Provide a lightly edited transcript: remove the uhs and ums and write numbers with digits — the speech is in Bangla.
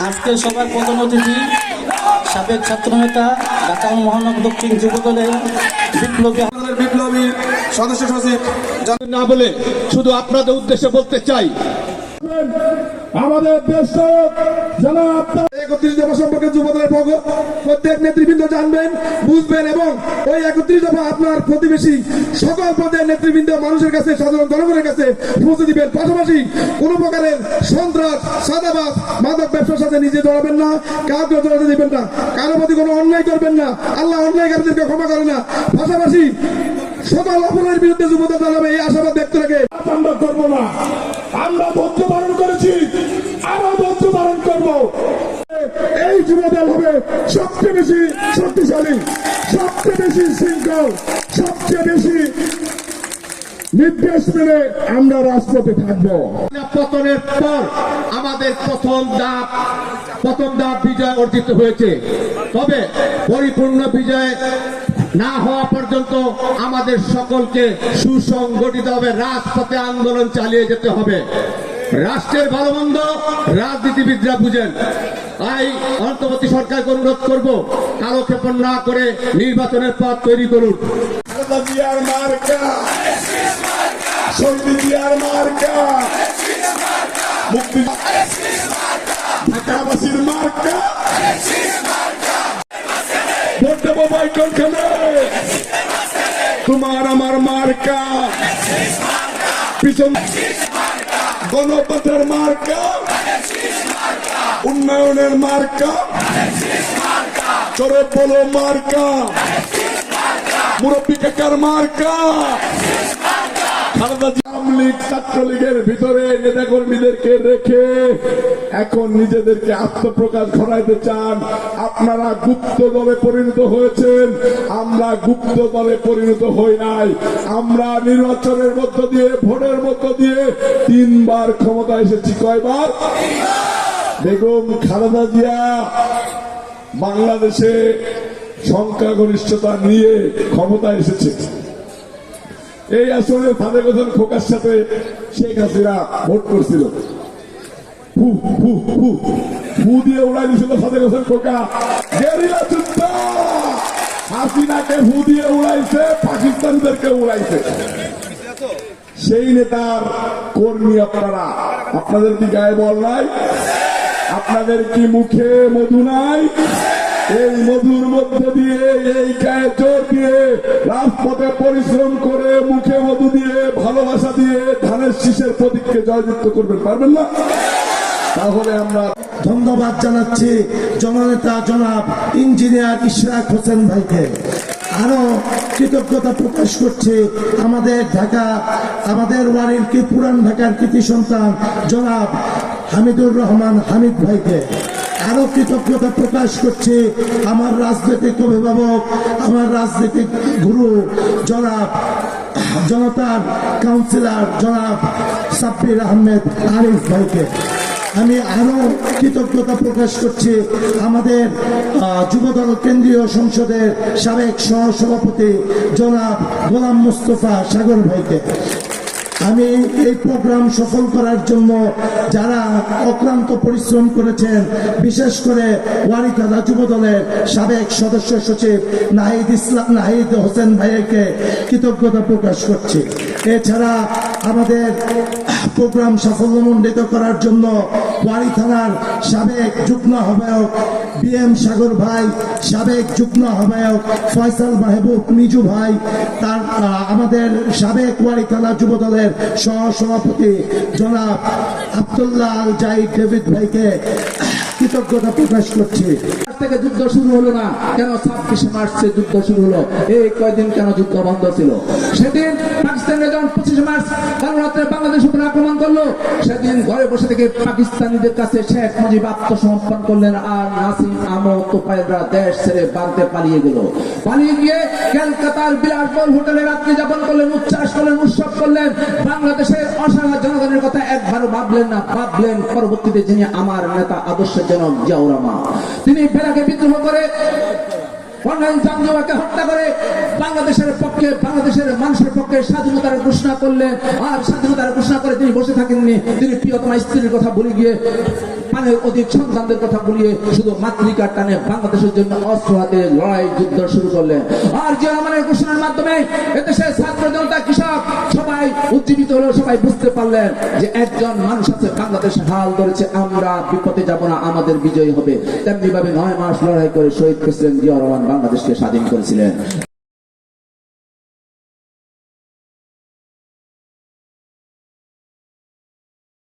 আজকের সভার প্রধান অতিথি সাবেক ছাত্রনেতা ঢাকা মহানগর দক্ষিণ যুবদলের বিপ্লবী সদস্য সচিব না বলে শুধু আপনাদের উদ্দেশ্যে বলতে চাই, আমাদের দেশ যারা 31 দফা সম্পর্কে যুবদলের প্রত্যেক নেতৃবৃন্দ জানবেন, বুঝবেন এবং ওই 31 দফা আপনার প্রতিবেশী সকল পদের নেতৃবৃন্দ মানুষের কাছে, সাধারণ জনগণের কাছে পৌঁছে দিবেন। পাশাপাশি কোন প্রকারের সন্ত্রাস, সাদাবাস, মাদক ব্যবসার সাথে নিজে জড়াবেন না, কাউকে জড়াতে দিবেন না, কারো প্রতি কোনো অন্যায় করবেন না। আল্লাহ অন্যায়কারীদেরকে ক্ষমা করে না। পাশাপাশি সকল অপরাধের বিরুদ্ধে যুবদল জানাবে এই আশাবাদ ব্যক্ত রেখে আমরা করবো না। আমরা ধৈর্য পালন করেছি, আরো ধৈর্য পালন করবো। এই যুবদল হবে সবচেয়ে বেশি শক্তিশালী, সবচেয়ে বেশি শৃঙ্খল, সবচেয়ে বেশি নির্দেশ মেনে আমরা রাজপথে থাকবো। পতনের পর আমাদের প্রথম ধাপ বিজয় অর্জিত হয়েছে, তবে পরিপূর্ণ বিজয় না হওয়া পর্যন্ত আমাদের সকলকে সুসংগঠিত হবে, রাজপথে আন্দোলন চালিয়ে যেতে হবে। রাষ্ট্রের ভালো মন্দ রাজনীতিবিদরা বুঝেন, তাই অন্তর্বর্তী সরকারকে অনুরোধ করব, কালক্ষেপণ না করে নির্বাচনের পথ তৈরি করুন। ঢাকাবাসীর মার্কা ভোট দেবো বৈঠকখানে, তোমার আমার মার্কা পিছন, গণতন্ত্রের মার্কা, উন্নয়নের মার্কা, চরক বলো মার্কা, মুরব্বী কাকার মার্কা। ছাত্রলীগের ভিতরে নেতাকর্মীদেরকে রেখে এখন নিজেদেরকে আত্মপ্রকাশ ঘটাইতে চান। আপনারা গুপ্ত দলে পরিণত হয়েছেন, আমরা গুপ্ত দলে পরিণত হই নাই। আমরা নির্বাচনের মধ্য দিয়ে, ভোটের মধ্য দিয়ে 3 বার ক্ষমতা এসেছি। কয়বার? বেগম খালেদা জিয়া বাংলাদেশে সংখ্যাগরিষ্ঠতা নিয়ে ক্ষমতা এসেছে। এই আসলে সাদেক হোসেন খোকার সাথে শেখ হাসিনা ভোট করছিল, ফু ফু ফু ফু দিয়ে উড়াই দিয়েছিল সাদেক হোসেন খোকা। গেরিলা যুদ্ধ, হাসিনাকে ফু দিয়ে উড়াইছে, পাকিস্তানিদেরকে উড়াইছে। সেই নেতার কর্মী আপনারা, আপনাদের কি গায়ে বল নাই? আপনাদের কি মুখে মধু নাই? এই মধুর মধ্যে দিয়ে, এই গায়ে জোর দিয়ে, রাজপথে পরিশ্রম করে, মুখে মধু দিয়ে, ভালোবাসা দিয়ে ধানের শীষের প্রতীককে জয়যুক্ত করবেন, পারবেন না? তাহলে আমরা ধন্যবাদ জানাচ্ছি জননেতা জনাব ইঞ্জিনিয়ার ইশরাক হোসেন ভাইকে। আরো কৃতজ্ঞতা প্রকাশ করছি আমাদের ওয়ারির পুরান ঢাকার কৃতি সন্তান জনাব হামিদুর রহমান হামিদ ভাইকে। আরো কৃতজ্ঞতা প্রকাশ করছি আমার রাজনৈতিক অভিভাবক, আমার রাজনৈতিক গুরু জনাব জনতার কাউন্সিলর জনাব সাব্বির আহমেদ আরিফ ভাইকে। আমি আরো কৃতজ্ঞতা প্রকাশ করছি আমাদের যুবদল কেন্দ্রীয় সংসদের সাবেক সহসভাপতি জনাব গোলাম মুস্তফা সাগর ভাইকে। আমি এই প্রোগ্রাম সফল করার জন্য যারা অক্লান্ত পরিশ্রম করেছেন, বিশেষ করে ওয়ারিখালা যুবদলের সাবেক সদস্য সচিব নাহিদ হোসেন ভাইকে কৃতজ্ঞতা প্রকাশ করছি। এছাড়া আমাদের প্রোগ্রাম সাফল্যমণ্ডিত করার জন্য ওয়ারি থানার সাবেক যুগ্ম আহ্বায়ক বিএম সাগর ভাই, সাবেক যুগ্ম আহ্বায়ক ফয়সাল মাহবুব মিজু ভাই, তার আমাদের সাবেক ওয়ারি থানা যুবদলের সহসভাপতি জনাব আব্দুল্লাহ আল জাহিদ ডেভিড ভাইকে কৃতজ্ঞতা প্রকাশ করছি। থেকে যুদ্ধ শুরু হলো না কেন? 26 মার্চে যুদ্ধ শুরু হলো। এই কয়দিন কেন যুদ্ধ বন্ধ ছিল? সেদিন পাকিস্তানের যখন 25 মার্চ রাত্রে বাংলাদেশ উপর আক্রমণ করলো, সেদিন ঘরে বসে থেকে পাকিস্তানিদের কাছে শেখ মুজিব আত্মসমর্পণ করলেন, আর নাসিম আমো তোফায়েলরা দেশ ছেড়ে ভারতে পালিয়ে গেল। পালিয়ে গিয়ে কলকাতার বিলাসবহুল হোটেলে রাত্রি যাপন করলেন, উচ্ছ্বাস করলেন, উৎসব করলেন। বাংলাদেশের অসহায় জনগণের কথা একবারও ভাবলেন না। ভাবলেন পরবর্তীতে যিনি আমার নেতা আদর্শের জনক জিয়াউর রহমান, তিনি বেলাকে বিদ্রোহ করে কর্নেল জামজুয়াকে হত্যা করে বাংলাদেশের পক্ষে, বাংলাদেশের মানুষের পক্ষে স্বাধীনতার ঘোষণা করলেন। আর স্বাধীনতার ঘোষণা করে তিনি বসে থাকেননি, তিনি প্রিয়তমা স্ত্রীর কথা ভুলে গিয়ে, পানের অধিক সন্তানদের কথা ভুলিয়ে শুধু মাতৃকার টানে বাংলাদেশের জন্য অস্ত্র হাতে লড়াই যুদ্ধ শুরু করলেন। আর জিয়া রহমানের ঘোষণার মাধ্যমে এদেশের ছাত্র জনতা, কৃষক সবাই উজ্জীবিত হলো, সবাই বুঝতে পারলেন যে একজন মানুষ আছে বাংলাদেশে হাল ধরেছে, আমরা বিপদে যাব না, আমাদের বিজয় হবে। তেমনি ভাবে 9 মাস লড়াই করে শহীদ প্রেসিডেন্ট জিয়া রহমান বাংলাদেশকে স্বাধীন করেছিলেন।